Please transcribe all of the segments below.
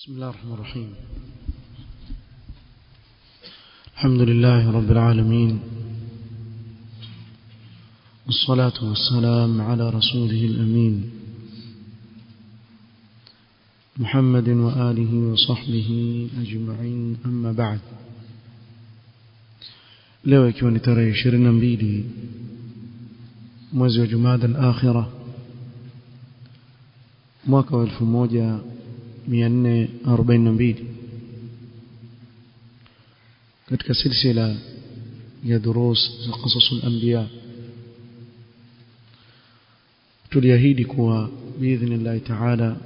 بسم الله الرحمن الرحيم. الحمد لله رب العالمين، والصلاة والسلام على رسوله الأمين محمد وآله وصحبه أجمعين، أما بعد. leo ikiwa ni tarehe 22 mwezi wa Jumada al-Akhirah mwaka wa 1442 katika silsila ya durus za qasasul anbiya, tuliahidi kuwa biidhnillah ta'ala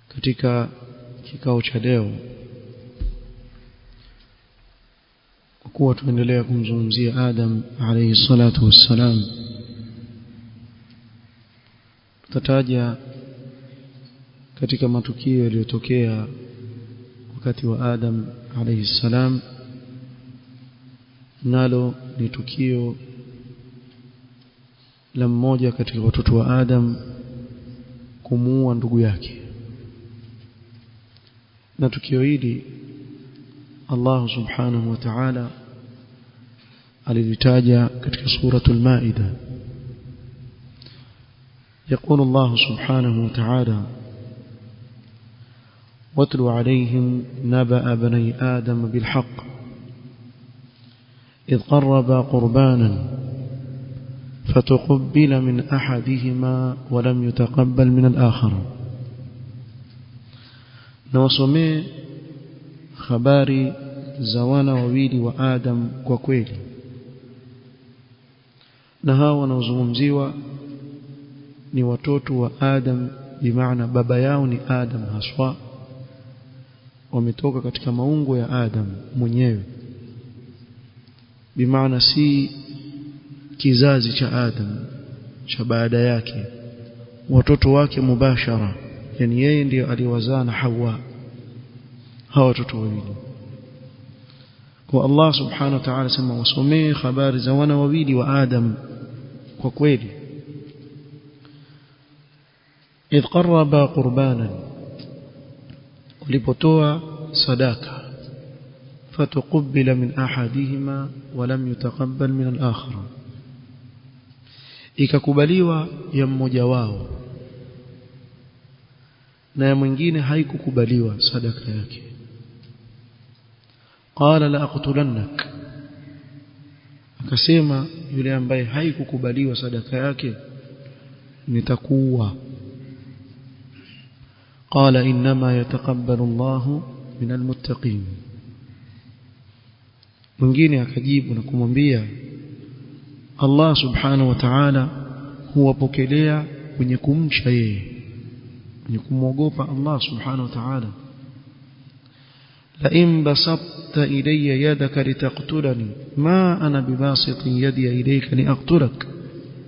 katika kikao cha leo kuwa tuendelea kumzungumzia Adam alayhi salatu wassalam. Tutataja katika matukio yaliyotokea wakati wa Adam alayhi salam, nalo ni tukio la mmoja katika watoto wa Adam kumuua ndugu yake. Na tukio hili Allah subhanahu wa ta'ala alilitaja katika suratul Maida. يقول الله سبحانه وتعالى: واتل عليهم نبأ بني آدم بالحق إذ قربا قربانا فتقبل من أحدهما ولم يتقبل من الآخر. نوصمي خباري زوانا وويلي وآدم وكويلي، نهاوا نوزمزيوا ni watoto wa Adam, bimaana baba yao ni Adam haswa, wametoka katika maungo ya Adam mwenyewe, bimaana si kizazi cha Adam cha baada yake, watoto wake mubashara, yani yeye ndiye aliwazaa na Hawa, hawa watoto wawili. Kwa Allah subhanahu wa ta'ala sema wasomee habari za wana wawili wa Adam kwa kweli. إذ قربا قربانا، ولبطوا صداقة فتقبل من أحدهما ولم يتقبل من الآخر. ikakubaliwa ya mmoja wao na ya mwingine haikukubaliwa sadaka yake. qala la aqtulannak, akasema yule ambaye haikukubaliwa sadaka yake, nitakuua. قال إنما يتقبل الله من المتقين. mwingine akajibu na kumwambia Allah subhanahu wa ta'ala huwapokelea wenye kumcha yeye, wenye kumwogopa Allah subhanahu wa ta'ala. la in basatta ilayya yadaka litaqtulani ma ana bibasitin yadi ilayka liaqtulak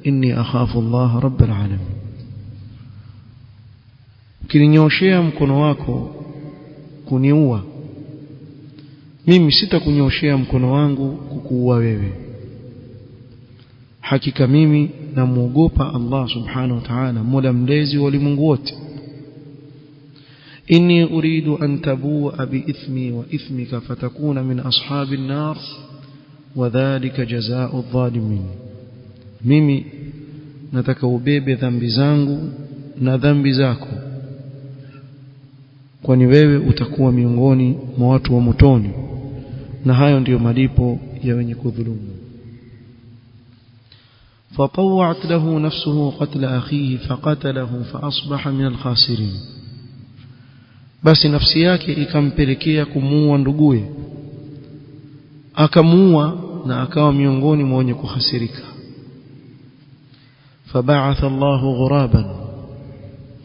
inni akhafu Allah rabbal alamin. Ukininyoshea mkono wako kuniua, mimi sitakunyoshea mkono wangu kukuua wewe. Hakika mimi namuogopa Allah subhanahu wa ta'ala, mola mlezi wa ulimwengu wote. inni uridu an tabua bi ithmi wa ithmika fatakuna min ashabin nar wa dhalika jazaa'u adh-dhalimin. mimi nataka ubebe dhambi zangu na dhambi zako, kwani wewe utakuwa miongoni mwa watu wa motoni, na hayo ndiyo malipo ya wenye kudhulumu. فطوعت له نفسه قتل أخيه فقتله فأصبح من الخاسرين. basi nafsi yake ikampelekea kumuua nduguye, akamuua na akawa miongoni mwa wenye kuhasirika. فبعث الله غرابا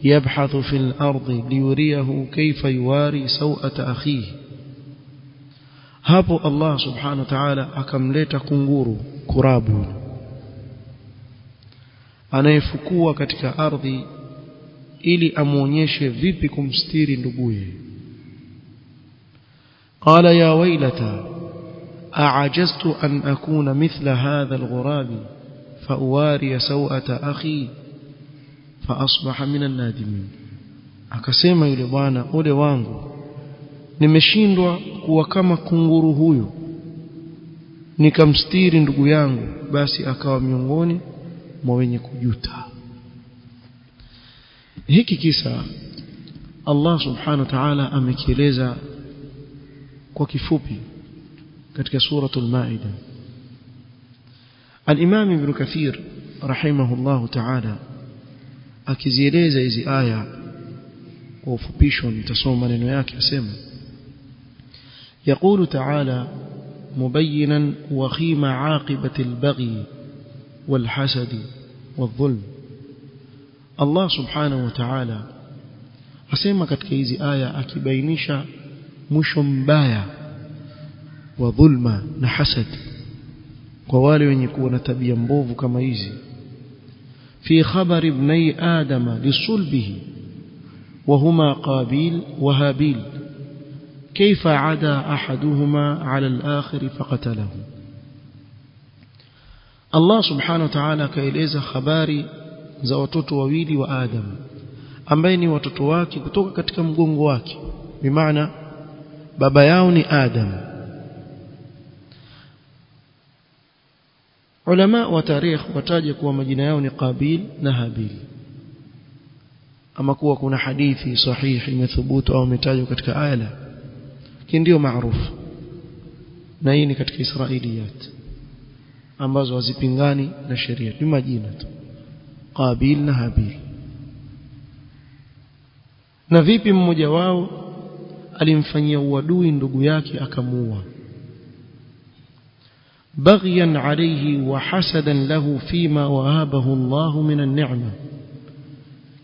يبحث في الأرض ليريه كيف يواري سوءة أخيه. hapo Allah subhanahu wa ta'ala akamleta kunguru, kurabu, anayefukua katika ardhi ili amuonyeshe vipi kumstiri nduguye. qala ya waylata a'ajaztu an akuna mithla hadha al-ghurabi fa uwari saw'ata akhi fa asbaha min an-nadimin. akasema yule bwana, ole wangu, nimeshindwa kuwa kama kunguru huyu nikamstiri ndugu yangu. Basi akawa miongoni mwa wenye kujuta. Hiki kisa Allah subhanahu wa ta'ala amekieleza kwa kifupi katika suratul Maida. Al-Imam Ibn Kathir rahimahullah ta'ala akizieleza hizi aya kwa ufupisho, nitasoma maneno yake. Asema يقول تعالى مبينا وخيم عاقبة البغي والحسد والظلم. Allah subhanahu wa ta'ala asema katika hizi aya akibainisha mwisho mbaya wa dhulma na hasad kwa wale wenye kuwa na tabia mbovu kama hizi. fi khabar ibni adama lisulbihi wa huma qabil wa habil كيف عدا أحدهما على الآخر فقتله. الله سبحانه وتعالى kaeleza habari za watoto wawili wa Adam ambaye ni watoto wake kutoka katika mgongo wake, bimaana baba yao ni Adam. Ulama wa tarikh wataja kuwa majina yao ni Qabil na Habil, ama kuwa kuna hadithi sahihi imethubutu au imetajwa katika aya la ndio maarufu, na hii ni katika Israiliyat ambazo hazipingani na sheria, ni majina tu, Qabil na Habil. Na vipi mmoja wao alimfanyia uadui ndugu yake akamuua, baghyan alayhi wa hasadan lahu fima wahabahu Allah min an-ni'ma.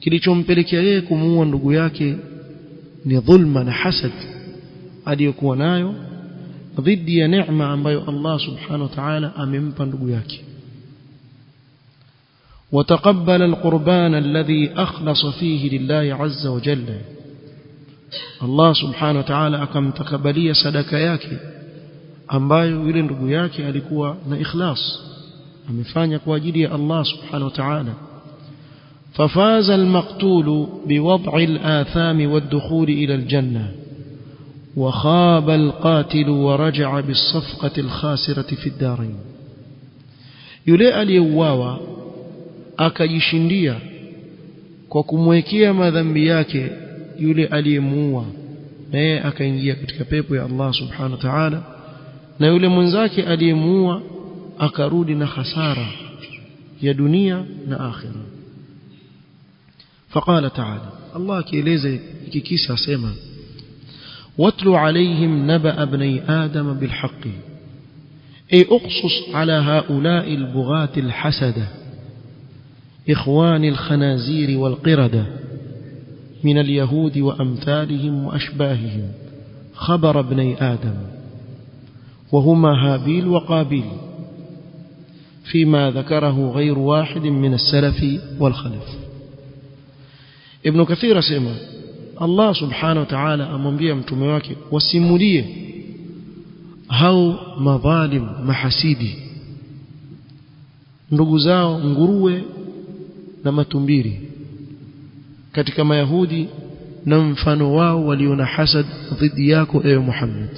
Kilichompelekea yeye kumuua ndugu yake ni dhulma na hasad aliyokuwa nayo dhidi ya neema ambayo Allah subhanahu wa ta'ala amempa ndugu yake. وتقبل القربان الذي أخلص فيه لله عز وجل. الله سبحانه وتعالى akamtakabalia sadaka yake ambayo yule ndugu yake alikuwa na ikhlas, amefanya kwa ajili ya Allah subhanahu wa ta'ala. ففاز المقتول بوضع الآثام والدخول إلى الجنة، وخاب القاتل ورجع بالصفقة الخاسرة في الدارين. yule aliyeuawa akajishindia kwa kumwekea madhambi yake yule aliyemuua, naye akaingia katika pepo ya Allah subhanahu wa ta'ala, na yule mwenzake aliyemuua akarudi na hasara ya dunia na akhira. فقال تعالى، الله kieleza hiki kisa asema واتلو عليهم نبأ ابني آدم بالحق، أي أقصص على هؤلاء البغاة الحسدة إخوان الخنازير والقردة من اليهود وأمثالهم وأشباههم خبر ابني آدم وهما هابيل وقابيل فيما ذكره غير واحد من السلف والخلف. ابن كثير سيما Allah subhanahu wa ta'ala amwambia mtume wake wasimulie hao madhalim mahasidi ndugu zao nguruwe na matumbiri katika Mayahudi, na mfano wao waliona hasad dhidi yako ewe Muhammad.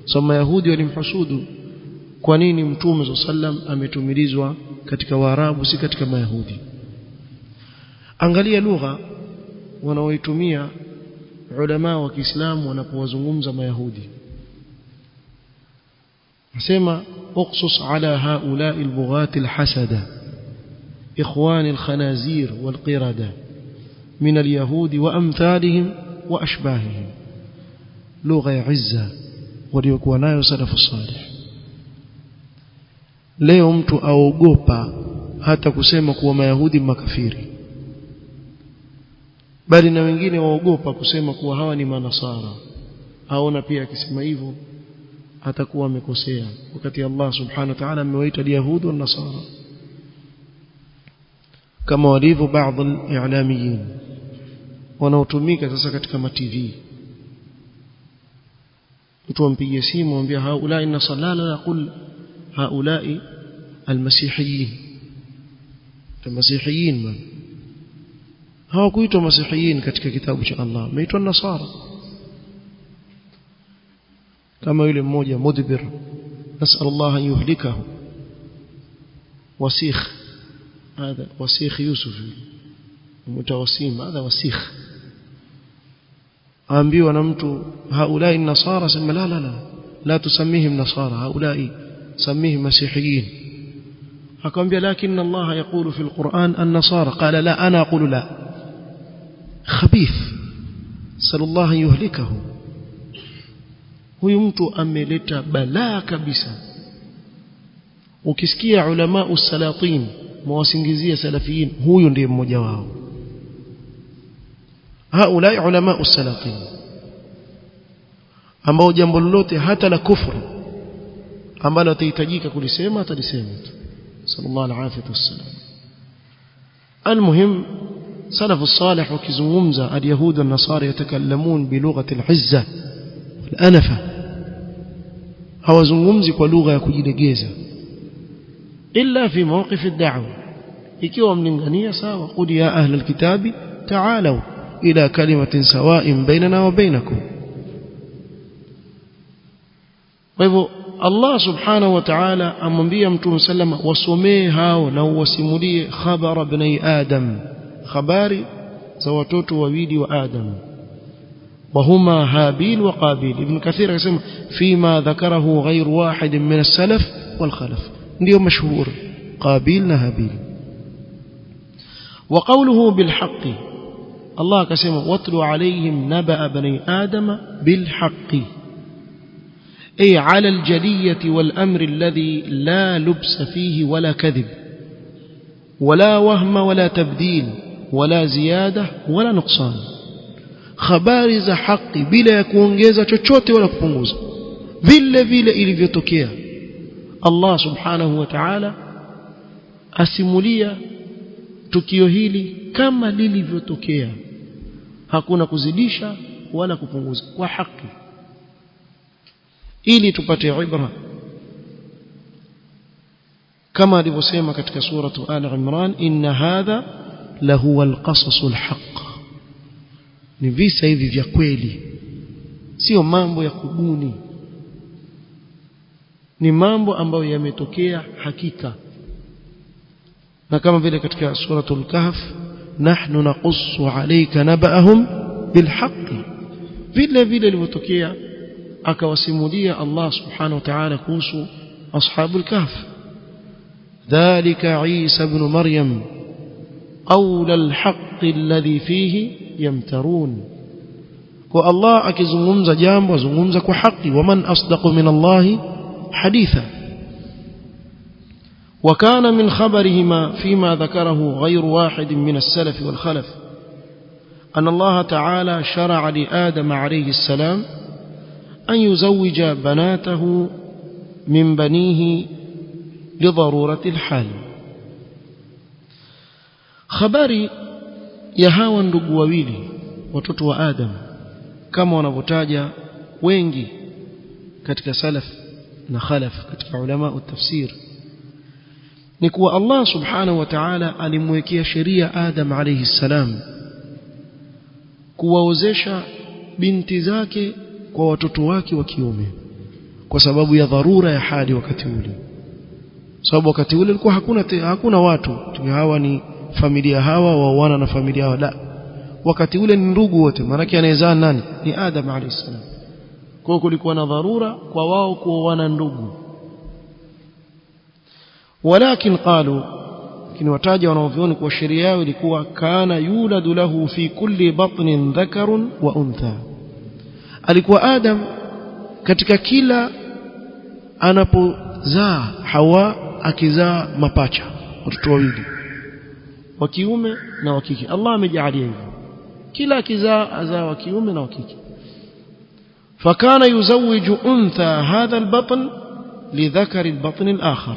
So Mayahudi walimhasudu kwa nini mtume sallam ametumilizwa katika Waarabu si katika Mayahudi. Angalia lugha wanaoitumia ulama wa Kiislamu wanapowazungumza Mayahudi. Nasema uqsus ala haula'i al-bughat al-hasada ikhwan al-khanazir wal-qirada min al-yahudi wa amthalihim wa ashbahihim. Lugha ya izza waliokuwa nayo salafu salih. Leo mtu aogopa hata kusema kuwa Mayahudi makafiri, bali na wengine waogopa kusema kuwa hawa ni manasara. Aona pia akisema hivyo atakuwa amekosea, wakati Allah subhanahu wa ta'ala amewaita Yahudi na Nasara, kama walivyo baadhi al-i'lamiyin wanaotumika sasa katika ma-TV. Mtu ampigie simu amwambia haulai nasallala, yaqul haulai al-masihiyin, al-masihiyin hawakuitwa masihiyin katika kitabu cha Allah, wameitwa nasara. kama yule mmoja mudbir, nasallallahu an yuhlikahu, wasikh, هذا وسيخ يوسف متوسيم، هذا وسيخ. ambiwa na mtu haulai nasara, sema la la la la tusamihim nasara, haulai samihim masihiyin. akamwambia lakini Allah yaqulu fi alquran an-nasara, qala la ana aqulu la. khabith, sallallahu an yuhlikahu. huyu mtu ameleta balaa kabisa. ukisikia ulama usalatin mwasingizia salafiyin, huyu ndiye mmoja wao. haulai ulama usalatin ambao jambo lolote hata la kufru ambalo atahitajika kulisema atalisema. sallallahu alaihi wasallam. المهم سلف الصالح wakizungumza al-yahud na nasara yatakallamun bi lughati al-izza wal-anafa, hawazungumzi kwa lugha ya kujilegeza illa fi mawqif ad-da'wa. ikiwa mlingania sawa, qul ya ahla al-kitabi ta'alu ila kalimatin sawa'in bainana wa bainakum. kwa hivyo Allah subhanahu wa ta'ala amwambia Mtume sallama wasomee hao na uwasimulie khabara bani Adam, habari za watoto wawili wa Adam, وهما هابيل وقابيل. ابن كثير يسمى فيما ذكره غير واحد من السلف والخلف، ndio مشهور قابيل وهابيل. وقوله بالحق، الله كسمى واتل عليهم نبأ بني آدم بالحق، أي على الجلية والأمر الذي لا لبس فيه ولا كذب ولا وهم ولا تبديل ولا زيادة ولا نقصان. habari za haki bila ya kuongeza chochote wala kupunguza, vile vile ilivyotokea. Allah subhanahu wa ta'ala asimulia tukio hili kama lilivyotokea, hakuna kuzidisha wala kupunguza, kwa haki, ili tupate ibra. kama alivyosema katika suratu Al-Imran, inna hadha lahuwa al-qasasul haqq. ni visa hivi vya kweli, sio mambo ya kubuni, ni mambo ambayo yametokea hakika. na kama vile katika suratul Kahf, nahnu naqussu alayka naba'ahum bilhaqqi, vile vile lilotokea akawasimulia Allah subhanahu wa ta'ala kuhusu ashabul kahf. dhalika Isa ibn Maryam qawla alhaqqi alladhi fihi yamtarun. kwa Allah akizungumza jambo azungumza kwa haki, waman asdaqu min Allah haditha. وكان من خبرهما فيما ذكره غير واحد من السلف والخلف أن الله تعالى شرع لآدم عليه السلام أن يزوج بناته من بنيه لضرورة الحال. خبري يهاوى ndugu wawili watoto wa Adam, kama wanavyotaja wengi katika salaf na khalaf katika ulama wa tafsir, ni kuwa Allah subhanahu wa ta'ala alimwekea sheria Adam alayhi salam kuwaozesha binti zake kwa watoto wake wa kiume kwa sababu ya dharura ya hali wakati ule. Sababu wakati ule ilikuwa hakuna watu hawa ni familia hawa waoana na familia hawa, la, wakati ule ni ndugu wote, maana yake anayezaa nani? Ni Adam alayhi salam. kwa kulikuwa na dharura kwa wao kuoana ndugu. walakin qalu, lakini wataja wanaovioni kwa sheria yao ilikuwa kana yuladu lahu fi kulli batnin dhakarun wa untha, alikuwa Adam katika kila anapozaa Hawa akizaa mapacha watoto wawili wa kiume na wa kike. Allah amejalia hivyo, kila akizaa azaa wa kiume na wa kike. fakana yuzawiju untha hadha albatn lidhakari albatn alakhar,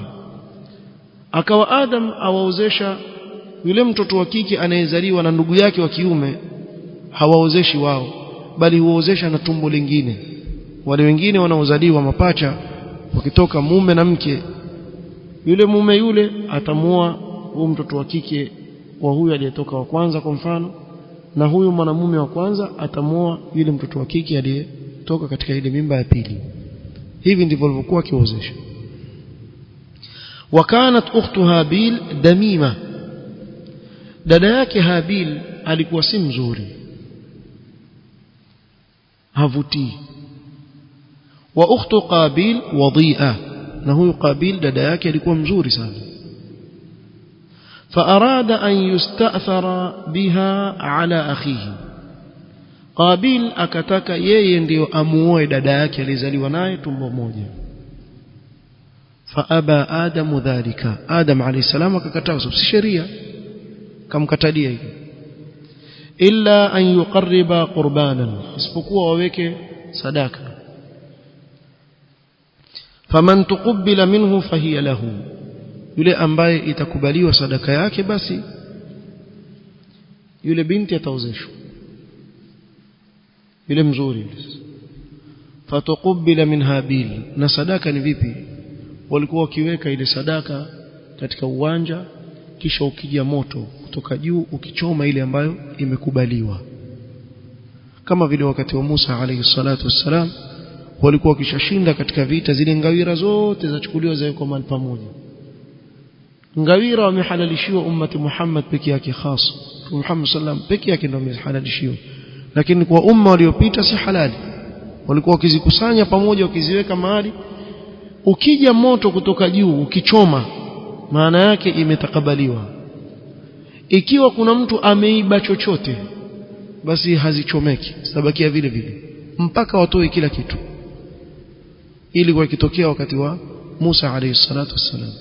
akawa Adam awaozesha yule mtoto wa kike anayezaliwa na ndugu yake wa kiume, hawaozeshi wao bali huozesha na tumbo lingine. wale wengine wanaozaliwa mapacha wakitoka mume na mke, yule mume yule atamuoa huyo mtoto wa kike wa huyu aliyetoka wa kwanza kwa mfano, na huyu mwanamume wa kwanza atamoa yule mtoto wa kike aliyetoka katika ile mimba ya pili. Hivi ndivyo walivyokuwa kiozesha. Wakanat ukhtu Habil damima, dada yake Habil alikuwa si mzuri, havutii. Wa ukhtu Qabil wadhi'a, na huyu Qabil dada yake alikuwa mzuri sana. فأراد أن يستأثر بها على أخيه. Qabil akataka yeye ndio amuoe dada yake alizaliwa naye tumbo moja. Faaba Adam dhalika, Adam alayhi salam akakataa, si sheria kamkatalia hiyo. Illa an yuqarriba qurbanan, isipokuwa waweke sadaka. Faman tuqbila minhu fahiya lahu, yule ambaye itakubaliwa sadaka yake basi yule binti ataozeshwa, yule mzuri yule. Fatuqbila min Habil, na sadaka ni vipi? Walikuwa wakiweka ile sadaka katika uwanja, kisha ukija moto kutoka juu ukichoma ile ambayo imekubaliwa, kama vile wakati wa Musa alayhi salatu wassalam walikuwa wakishashinda katika vita, zile ngawira zote zachukuliwa zawekwa mahali pamoja. Ngawira wamehalalishiwa ummati Muhammad peke yake, hasa Muhammad sallam peke yake ndio amehalalishiwa, lakini kwa umma waliopita si halali. Walikuwa wakizikusanya pamoja, wakiziweka mahali, ukija moto kutoka juu ukichoma, maana yake imetakabaliwa. Ikiwa kuna mtu ameiba chochote, basi hazichomeki, zitabakia vile vile mpaka watoe kila kitu. Ili kwa kitokea wakati wa Musa alayhi salatu wassalam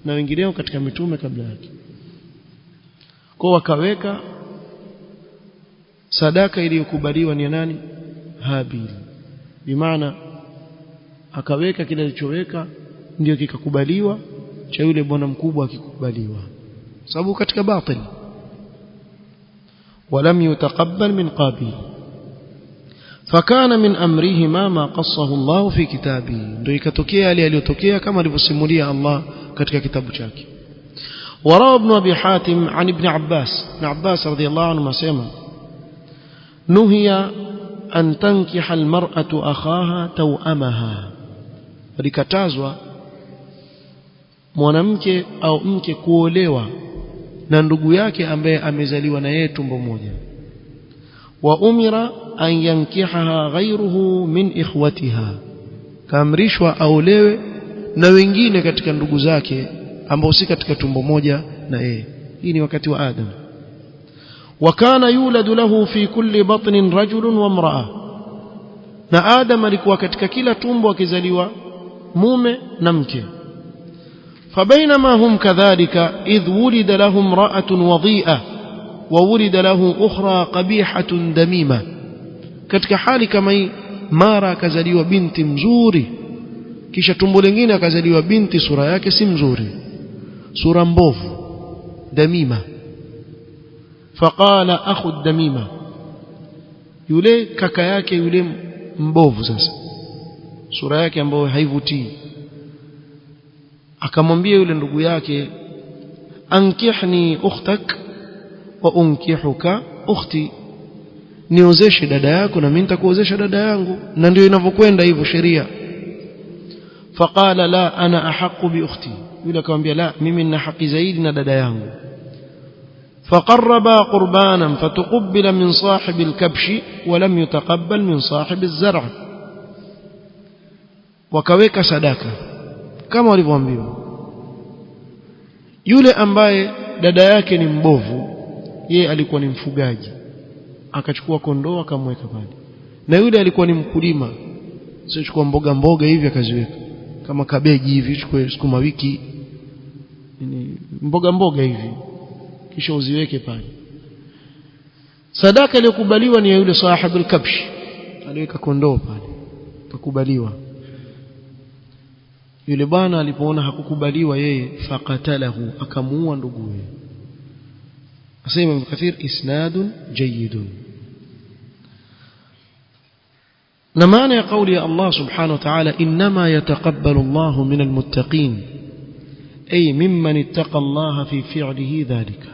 na wengineo katika mitume kabla yake. Kwa wakaweka sadaka iliyokubaliwa ni nani? Habil. Bimaana akaweka kile alichoweka ndio kikakubaliwa, cha yule bwana mkubwa akikubaliwa, sababu katika batil. Walam yutaqabbal min Qabil, fakana min amrihima ma qassahu Allah fi kitabihi, ndio ikatokea yale yaliyotokea kama alivyosimulia Allah katika kitabu chake. Warawa ibn Abi Hatim an ibn Abbas radhiyallahu anhu masema, nuhiya an tankiha almar'atu akhaha tawamaha, walikatazwa mwanamke au mke kuolewa na ndugu yake ambaye amezaliwa na yeye tumbo moja. Wa umira an yankihaha ghayruhu min ikhwatiha, kaamrishwa aolewe na wengine katika ndugu zake ambao si katika tumbo moja na yeye. Hii ni wakati wa Adam. Wa kana yuladu lahu fi kulli batnin rajulun wa imra'a, na Adam alikuwa katika kila tumbo akizaliwa mume na mke. فبينما هم كذلك إذ ولد لهم امرأة وضيئة وولد له أخرى قبيحة دميمة, katika hali kama hii mara akazaliwa binti mzuri, kisha tumbo lingine akazaliwa binti sura yake si mzuri, sura mbovu, damima. Faqala akhu damima, yule kaka yake yule mbovu sasa, sura yake ambayo haivutii, akamwambia yule ndugu yake, ankihni ukhtak wa unkihuka ukhti, niozeshe dada yako na mimi nitakuozesha dada yangu. Na ndio inavyokwenda hivyo sheria. Faqala la ana ahqqu bi ukhti, yule akamwambia la, mimi nina haki zaidi na dada yangu. فقربا قربانا فتقبل من صاحب الكبش ولم يتقبل من صاحب الزرع, wakaweka sadaka kama walivyoambiwa. Yule ambaye dada yake ni mbovu, yeye alikuwa ni mfugaji, akachukua kondoo akamweka pale, na yule alikuwa ni mkulima, sio chukua mboga hivi akaziweka kama kabeji hivi, chukua sukuma wiki, yani mboga hivi, kisha uziweke pale. Sadaka iliyokubaliwa ni ya yule sahibul kabsh, aliweka kondoo pale, takubaliwa. Yule bwana alipoona hakukubaliwa yeye, faqatalahu, akamuua nduguye. Asema Ibn Kathir, isnadun jayyidun. Na maana ya kauli ya Allah subhanahu wa ta'ala, inma yataqabbalu Allahu minal muttaqin, ay mimman ittaqa Allah fi fi'lihi dhalika.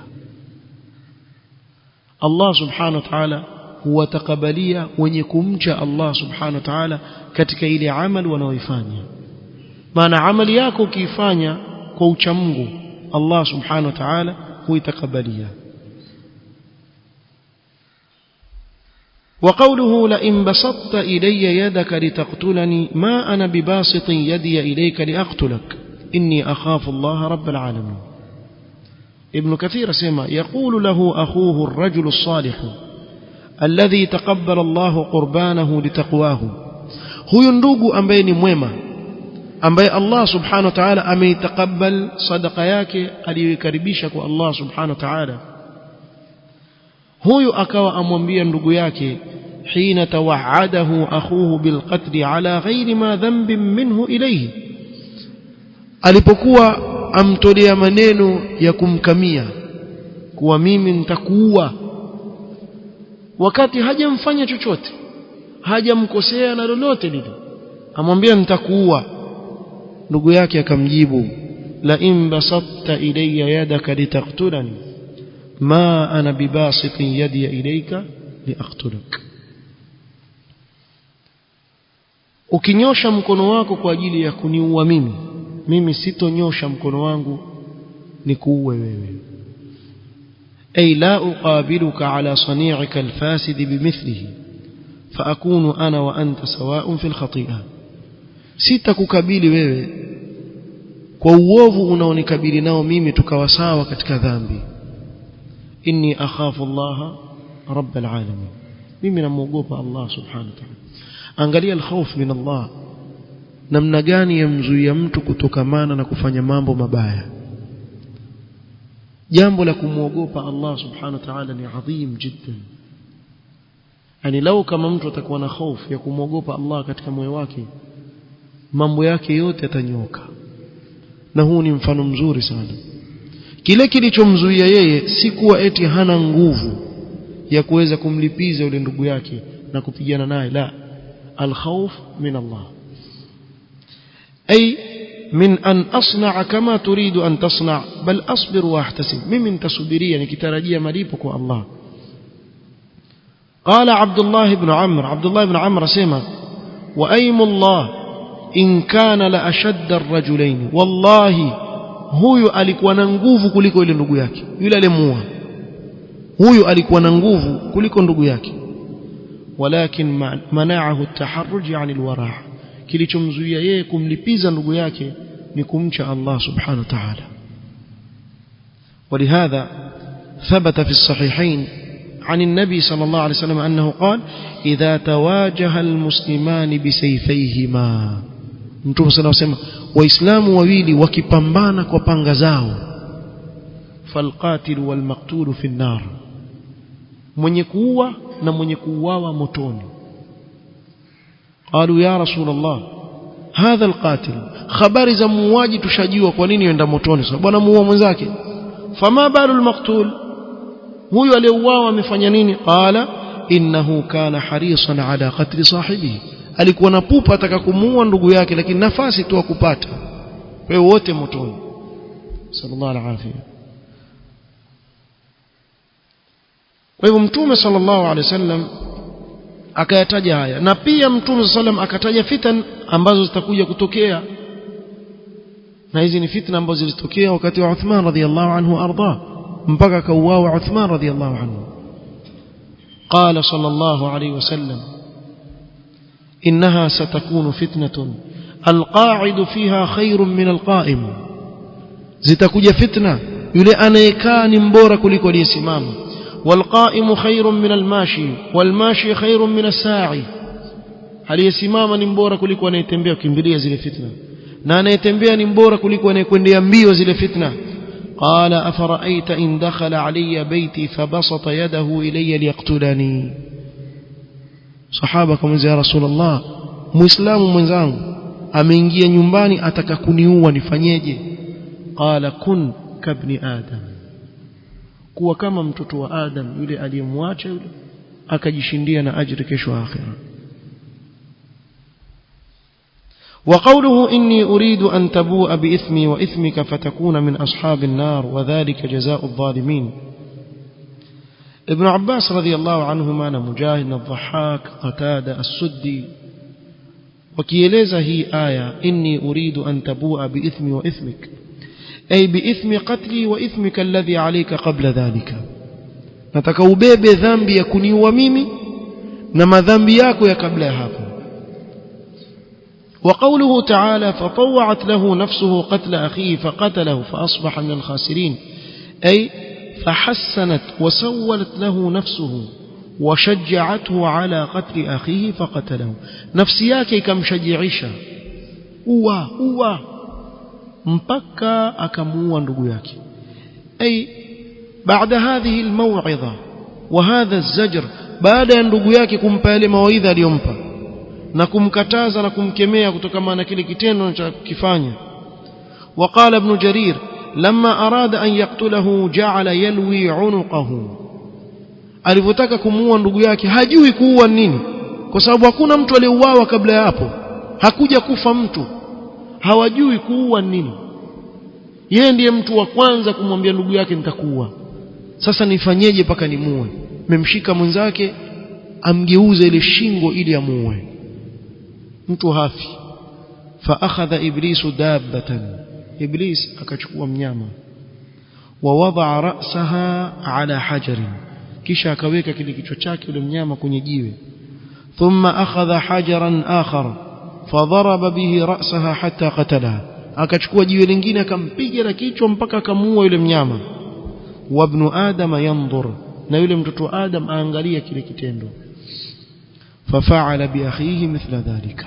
Allah subhanahu wa ta'ala huwatakabalia wenye kumcha Allah subhanahu wa ta'ala katika ile amali wanaoifanya. Maana amali yako ukiifanya kwa ucha Mungu, Allah subhanahu wa ta'ala huitakabalia. وقوله لئن بسطت إلي يدك لتقتلني ما أنا بباسط يدي إليك لأقتلك إني أخاف الله رب العالمين. ابن كثير سمع يقول له أخوه الرجل الصالح الذي تقبل الله قربانه لتقواه. huyu ndugu ambaye ni mwema, ambaye Allah subhanahu wa ta'ala ameitakabal sadaqa yake aliyokaribisha kwa Allah subhanahu wa ta'ala, huyu akawa amwambia ndugu yake hina tawaadahu akhuhu bilqatl ala ghairi ma dhanbin minhu ilayhi, alipokuwa amtolea maneno ya kumkamia kuwa mimi nitakuua, wakati hajamfanya chochote, hajamkosea na lolote lile, amwambia nitakuua. Ndugu yake akamjibu la in basatta ilayya yadaka litaqtulani ma ana bibasitin yadi ilayka liaqtulak. Ukinyosha mkono wako kwa ajili ya kuniua mimi sitonyosha mkono wangu nikuue wewe. ay la uqabiluka ala sani'ika alfasid bimithlihi fa akunu ana wa anta sawa'un fil khati'ah, sitakukabili wewe kwa uovu unaonikabili nao mimi tukawa sawa katika dhambi. inni akhafu Allah rabb alalamin, mimi namuogopa Allah subhanahu wa ta'ala. Angalia alkhawf min Allah, namna gani yamzuia mtu kutokamana na kufanya mambo mabaya. Jambo la kumuogopa Allah subhanahu wa ta'ala ni adhim jiddan. Yani lau kama mtu atakuwa na hofu ya kumuogopa Allah katika moyo wake, mambo yake yote yatanyoka. Na huu ni mfano mzuri sana. Kile kilichomzuia yeye si kuwa eti hana nguvu ya kuweza kumlipiza yule ndugu yake na kupigana naye, la, alkhawf min Allah. ay min an asna'a kama turidu an tasna' bal asbir wa ahtasib, mimi nitasubiria nikitarajia malipo kwa Allah. قال عبد الله بن عمرو سمع وايم الله in kana la ashadda ar-rajulain, wallahi huyu alikuwa na nguvu kuliko yule ndugu yake yule aliyemuua. Huyu alikuwa na nguvu kuliko ndugu yake, walakin mana'ahu at-taharruj 'an al-wara', kilichomzuia yeye kumlipiza ndugu yake ni kumcha Allah subhanahu wa ta'ala. ولهذا ثبت في الصحيحين عن النبي صلى الله عليه وسلم أنه قال إذا تواجه المسلمان بسيفيهما, Mtume صلى الله عليه وسلم waislamu wawili wakipambana kwa panga zao, falqatil walmaqtul fi an-nar, mwenye kuua na mwenye kuuawa motoni. قالوا يا رسول الله هذا القاتل, habari za muuaji tushajua kwa nini yenda motoni, sababu bwana muua mwenzake. Fama balu almaqtul, huyu aliyeuawa amefanya nini? Qala innahu kana harisan ala qatl sahibihi, alikuwa na pupa ataka kumuua ndugu yake, lakini nafasi tu akupata. Kwa hiyo wote motoni. Sallallahu alaihi wasallam. Kwa hivyo Mtume sallallahu alaihi wasallam akayataja haya, na pia Mtume sallallahu alaihi wasallam akataja fitan ambazo zitakuja kutokea, na hizi ni fitna ambazo zilitokea wakati wa Uthman radhiyallahu anhu arda, mpaka kauawa Uthman radhiyallahu anhu. قال صلى الله عليه وسلم إنها ستكون فتنة القاعد فيها خير من القائم, zitakuja fitna yule anayekaa ni mbora kuliko aliyesimama, والقائم خير من الماشي والماشي خير من الساعي, aliyesimama ni mbora kuliko anayetembea kukimbilia zile fitna, na anayetembea ni mbora kuliko anayekwendea mbio zile fitna. قال أفرأيت إن دخل علي بيتي فبسط يده إلي ليقتلني, sahaba kama ya Rasulullah, muislamu mwenzangu ameingia nyumbani ataka kuniua nifanyeje? Qala kun kabni adam, kuwa kama mtoto wa Adam yule aliyemwacha yule akajishindia na ajira kesho akhira. وقوله إني أريد أن تبوء بإثمي وإثمك فتكون من أصحاب النار وذلك جزاء الظالمين, ابن عباس رضي الله عنهما مجاهد الضحاك قتادة السدي وكيeleza hii aya inni uridu an tabua biithmi wa ithmik ay biithmi qatli wa ithmika alladhi alayka qabla dhalika, nataka ubebe dhambi ya kuniua mimi na madhambi yako ya kabla ya hapo. وقوله تعالى فطوعت له نفسه قتل أخيه فقتله فأصبح من الخاسرين أي فحسنت وسولت له نفسه وشجعته على قتل أخيه فقتله. نفسي yake ikamshajiisha uwa mpaka akamuua ndugu yake. أي بعد هذه الموعظة وهذا الزجر, baada ya ndugu yake kumpa yale mawaidha aliyompa na kumkataza na kumkemea kutokana na kile kitendo cha kufanya. وقال ابن جرير لما أراد أن يقتله جعل يلوي عنقه, alivotaka kumuua ndugu yake hajui kuua nini, kwa sababu hakuna mtu aliyeuawa kabla ya hapo, hakuja kufa mtu, hawajui kuua nini. Yeye ndiye mtu wa kwanza kumwambia ndugu yake nitakuua, sasa nifanyeje mpaka nimuue? Memshika mwenzake amgeuze ile shingo ili amuue, mtu hafi. Fa akhadha iblisu dabbatan, iblis akachukua mnyama, wa wadaa ra'saha ala hajarin, kisha akaweka kile kichwa chake yule mnyama kwenye jiwe. Thumma akhadha hajaran akhar fadharaba bihi ra'saha hatta qatalaha, akachukua jiwe lingine akampiga na kichwa mpaka akamuua yule mnyama. Wa ibn adam yanzur, na yule mtoto wa Adam aangalia kile kitendo. Fafa'ala bi akhihi mithla dhalika,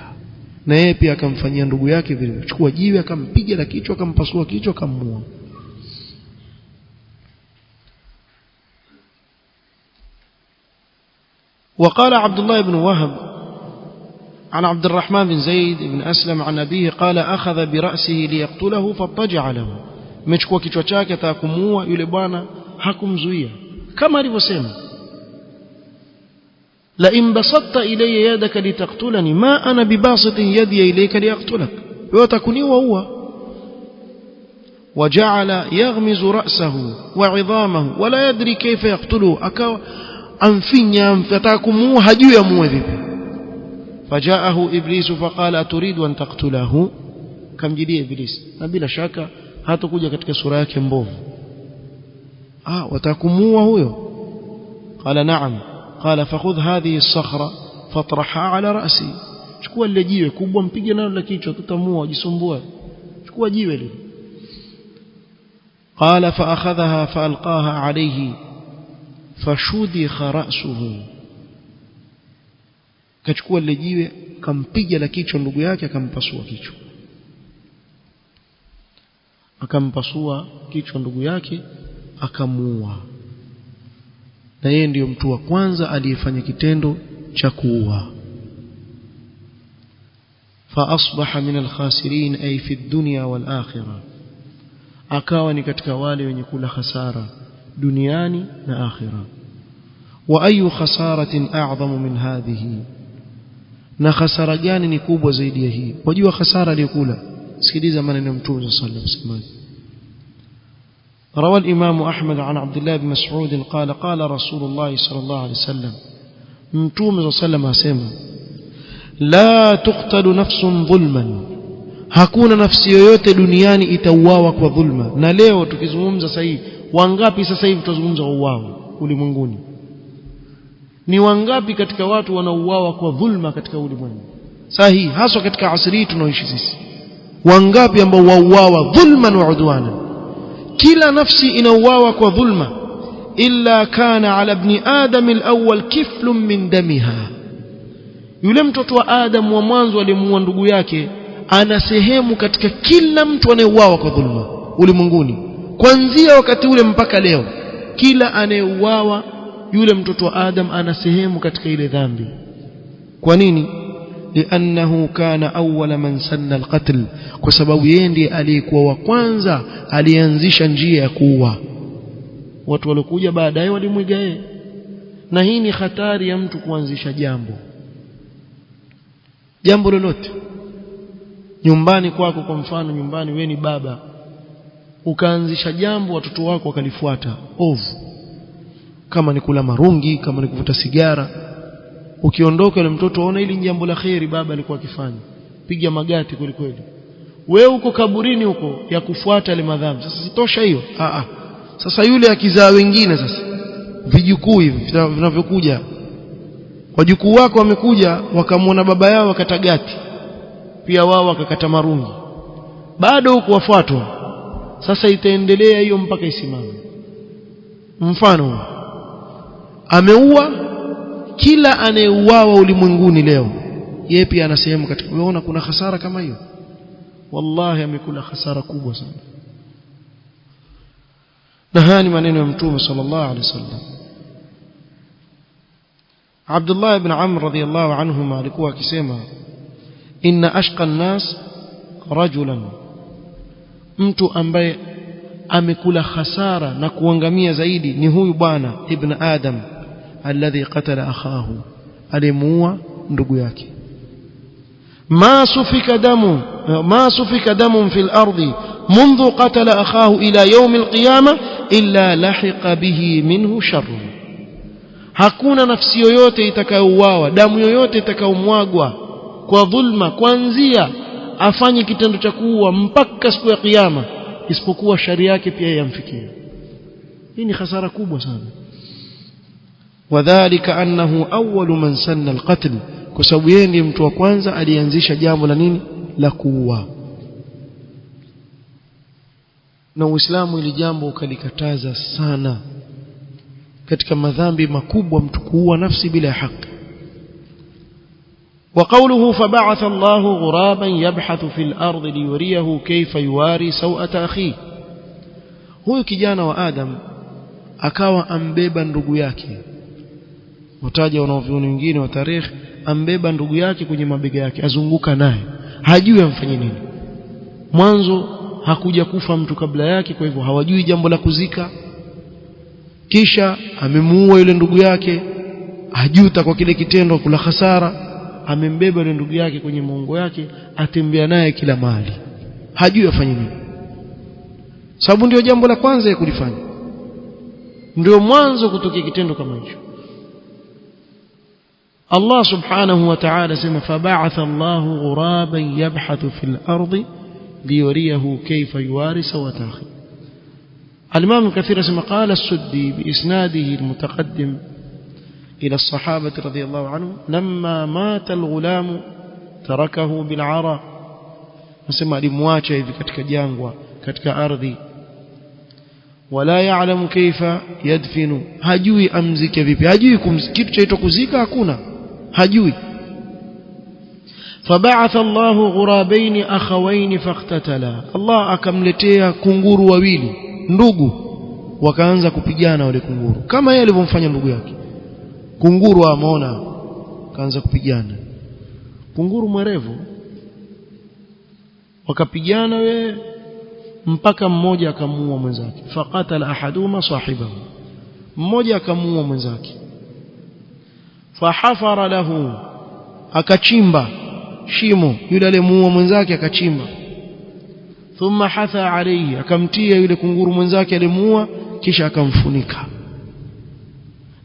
na yeye pia akamfanyia ndugu yake vile, kuchukua jiwe akampiga na kichwa, akampasua kichwa, akamuua. وقال عبد الله بن وهب عن عبد الرحمن بن زيد بن أسلم عن أبيه قال أخذ برأسه ليقتله فاضطجع له, mechukua kichwa chake atakumuua yule bwana, hakumzuia kama alivyosema la in basatta ilayya yadaka litaqtulani ma ana bibasitin yadi ilayka liaqtulak, wewe utakuniua huwa. waja'ala yaghmizu ra'sahu wa 'idhamahu wala yadri kayfa yaqtuluhu, akawa amfinya atakumuua hajui amuue vipi. fajaahu iblisu faqala aturidu an taqtulahu, kamjidia iblis na bila shaka hatakuja katika sura yake mbovu. watakumua huyo? qala na'am. qala fakhudh hadhihi as-sakhra fatraha ala ra'si, chukua lile jiwe kubwa mpige nalo la kichwa, tutamua jisumbua, chukua jiwe lile. qala fa akhadhaha fa alqaha alayhi fashudikha ra'suhu, kachukua lile jiwe kampiga la kichwa ndugu yake, akampasua kichwa, akampasua kichwa ndugu yake, akamuua. Na yeye ndiyo mtu wa kwanza aliyefanya kitendo cha kuua. fa asbaha min al-khasirin ay fi ad-dunya wal akhirah, akawa ni katika wale wenye kula hasara duniani na akhira. wa ayu khasaratin a'zamu min hadhihi, na khasara gani ni kubwa zaidi ya hii? wajua khasara aliyokula? sikiliza maneno ya Mtume sallallahu alayhi wasallam. روى الإمام أحمد عن عبد الله بن مسعود قال قال رسول الله صلى الله عليه وسلم, Mtume صلى الله عليه وسلم لا تقتل نفس ظلما, hakuna nafsi yoyote duniani itauawa kwa dhulma. Na leo tukizungumza sasa hivi, wangapi sasa hivi tutazungumza uao ulimwenguni? Ni wangapi katika watu wanauawa kwa dhulma katika ulimwengu sahihi, hasa katika asri tunaoishi sisi? Wangapi ambao wauawa dhulman wa udwana? kila nafsi inauawa kwa dhulma, illa kana ala ibn adam alawwal kiflun min damiha, yule mtoto wa Adam wa mwanzo aliyemuua ndugu yake ana sehemu katika kila mtu anayeuawa kwa dhulma ulimwenguni, kuanzia wakati ule mpaka leo. Kila anayeuawa yule mtoto wa Adam ana sehemu katika ile dhambi. Kwa nini? li'annahu kana awwala man sanna al-qatl, kwa sababu yeye ndiye aliyekuwa wa kwanza alianzisha njia ya kuua. Watu waliokuja baadaye walimwiga yeye. Na hii ni hatari ya mtu kuanzisha jambo lolote nyumbani kwako. Kwa mfano, nyumbani wewe ni baba, ukaanzisha jambo watoto wako wakalifuata ovu, kama ni kula marungi, kama ni kuvuta sigara. Ukiondoka yule mtoto aona hili jambo la khairi baba alikuwa akifanya, piga magati kweli kweli. Wewe uko kaburini huko ya kufuata ile madhambi. Sasa sitosha hiyo. Sasa yule akizaa wengine sasa, vijukuu hivi vinavyokuja, wajukuu wako wamekuja wakamwona baba yao wakatagati, pia wao wakakata marungi, bado huko wafuatwa. Sasa itaendelea hiyo mpaka isimame. Mfano, ameua kila anayeuawa ulimwenguni leo, yeye pia anasema katika, unaona kuna hasara kama hiyo. Wallahi amekula hasara kubwa sana. Na haya ni maneno ya Mtume sallallahu alaihi wasallam. Abdullah ibn Amr radhiyallahu anhuma alikuwa akisema, inna ashqa an-nas rajulan, mtu ambaye amekula hasara na kuangamia zaidi ni huyu bwana ibn Adam alladhi qatala akhahu, alimuua ndugu yake. ما سفك دم في الأرض منذ قتل أخاه إلى يوم القيامة إلا لحق به منه شر. hakuna nafsi yoyote itakayouawa, damu yoyote itakayomwagwa kwa dhulma, kuanzia afanye kitendo cha kuua mpaka siku ya kiyama, isipokuwa shari yake pia yamfikia. Hii ni hasara kubwa sana. Wadhālika annahu awwalu man sanna al-qatl, kwa sababu yeye ndiye mtu wa kwanza alianzisha jambo la nini, la kuua. Na Uislamu ili jambo ukalikataza sana. Katika madhambi makubwa mtu kuua nafsi bila haki. Wa qawluhu fab'atha Allahu ghuraban yabhathu fil ardi liyuriyahu kayfa yuwari sawata akhi. Huyu kijana wa Adam akawa ambeba ndugu yake. Wataja wanaovioni wengine wa tarikh, ambeba ndugu yake kwenye mabega yake, azunguka naye, hajui amfanye nini. Mwanzo hakuja kufa mtu kabla yake, kwa hivyo hawajui jambo la kuzika. Kisha amemuua yule ndugu yake, hajuta kwa kile kitendo, kula hasara. Amembeba yule ndugu yake kwenye maungo yake, atembea naye kila mahali, hajui afanye nini. Sababu ndio jambo la kwanza ya kulifanya, ndio mwanzo kutokea kitendo kama hicho. Allah subhanahu wa ta'ala sema fab'atha Allahu ghuraban yabhathu fil ardi liyuriyahu kayfa yuwari sawata akhi. الإمام الكثير اسمه قال السدي بإسناده المتقدم إلى الصحابة رضي الله عنهم لما مات الغلام تركه بالعراء. نسمع لمواجهة hivi katika jangwa, katika ardhi, wala ya'lamu kayfa yadfinu, hajui amzike vipi, hajui kitu chaitwa kuzika, hakuna, hajui. فبعث الله غرابين أخوين فاقتتلا, Allah akamletea kunguru wawili ndugu, wakaanza kupigana wale kunguru kama yeye alivyomfanya ndugu yake. Kunguru ameona kaanza kupigana, kunguru mwerevu, wakapigana we mpaka mmoja akamuua mwenzake. Faqatala ahaduma sahibahu, mmoja akamuua mwenzake. Fahafara lahu, akachimba shimo, yule aliyemuua mwenzake akachimba. Thumma hatha alayhi, akamtia yule kunguru mwenzake alimuua, kisha akamfunika.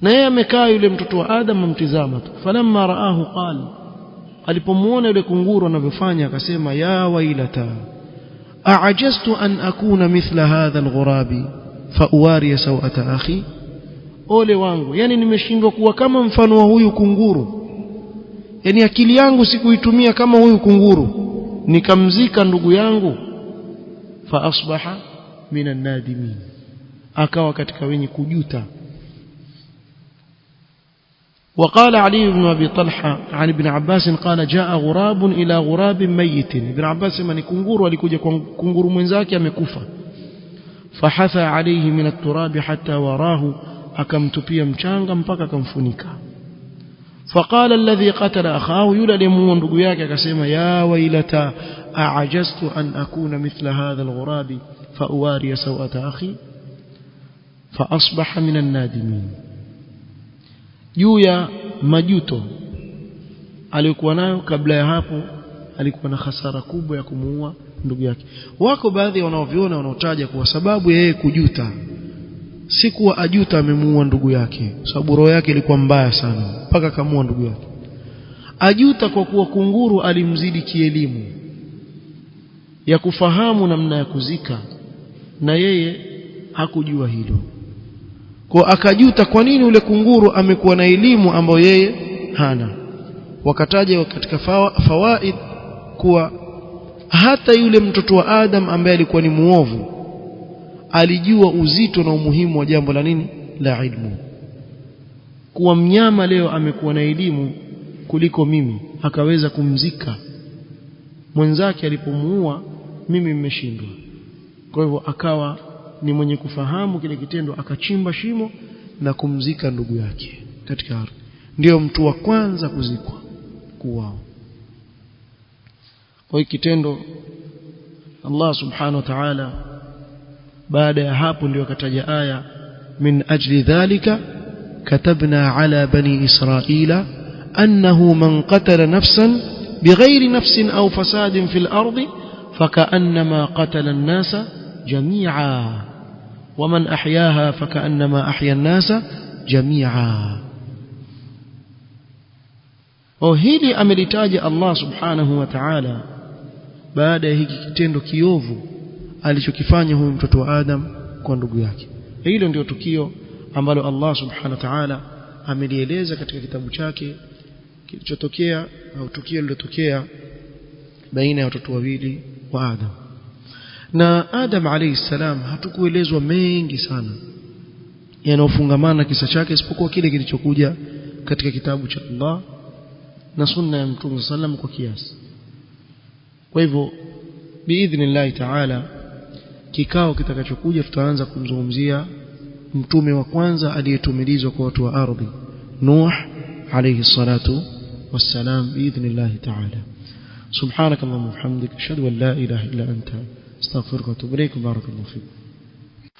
Na yeye amekaa yule mtoto wa Adam amtizama tu. Falamma raahu qala, alipomuona yule kunguru anavyofanya akasema, ya wailata a'ajaztu an akuna mithla hadha alghurabi fa uwari sawata akhi. Ole wangu, yani nimeshindwa kuwa kama mfano wa huyu kunguru, yani akili yangu sikuitumia kama huyu kunguru nikamzika ndugu yangu. Fa asbaha minan nadimin, akawa katika wenye kujuta. وقال علي بن أبي طلحة عن ابن عباس قال جاء غراب إلى غراب ميت. ابن عباس من كنغور alikuja kunguru mwenzake amekufa. فحثى عليه من التراب حتى وراه, akamtupia mchanga mpaka akamfunika. فقال الذي قتل أخاه, yule aliyemuua ndugu yake akasema, ya wailata a'ajaztu an akuna mithla hadha alghurabi fa uwari sawata akhi fa asbaha minan nadimin. Juu ya majuto alikuwa nayo kabla ya hapo, alikuwa na hasara kubwa ya kumuua ndugu yake. Wako baadhi wanaoviona wanaotaja kwa sababu ya yeye kujuta si kuwa ajuta amemuua ndugu yake, sababu roho yake ilikuwa mbaya sana mpaka akamuua ndugu yake. Ajuta kwa kuwa kunguru alimzidi kielimu ya kufahamu namna ya kuzika, na yeye hakujua hilo. Kwa akajuta kwa nini ule kunguru amekuwa na elimu ambayo yeye hana. Wakataja katika fawaid kuwa hata yule mtoto wa Adam ambaye alikuwa ni muovu alijua uzito na umuhimu wa jambo la nini, la ilmu. Kuwa mnyama leo amekuwa na elimu kuliko mimi, akaweza kumzika mwenzake alipomuua, mimi nimeshindwa. Kwa hivyo akawa ni mwenye kufahamu kile kitendo, akachimba shimo na kumzika ndugu yake katika ardhi. Ndio mtu wa kwanza kuzikwa, kuuawa. Kwa hiyo kitendo Allah subhanahu wa ta'ala baada ya hapo ndio akataja aya, min ajli dhalika katabna ala bani israila annahu man qatala nafsan bighairi nafsin aw fasadin fil ardi fakaannama qatala an-nasa jami'a wa man ahyaha fakaannama ahya an-nasa jami'a. Hili amelitaja Allah subhanahu wa ta'ala baada ya hiki kitendo kiovu alichokifanya huyu mtoto wa Adam kwa ndugu yake. Hilo ndio tukio ambalo Allah subhanahu wa ta'ala amelieleza katika kitabu chake, kilichotokea au tukio lililotokea baina ya watoto wawili wa Adam. Na Adam alayhi salam hatukuelezwa mengi sana yanayofungamana kisa chake, isipokuwa kile kilichokuja katika kitabu cha Allah na sunna ya Mtume sallam kwa kiasi. Kwa hivyo biidhnillah ta'ala, kikao kitakachokuja tutaanza kumzungumzia mtume wa kwanza aliyetumilizwa kwa watu wa ardhi, Nuh alayhi salatu wassalam, biidhnillah ta'ala. subhanakallahumma wa bihamdika ashhadu an la ilaha illa anta astaghfiruka wa atubu ilaik. barakallahu fiik.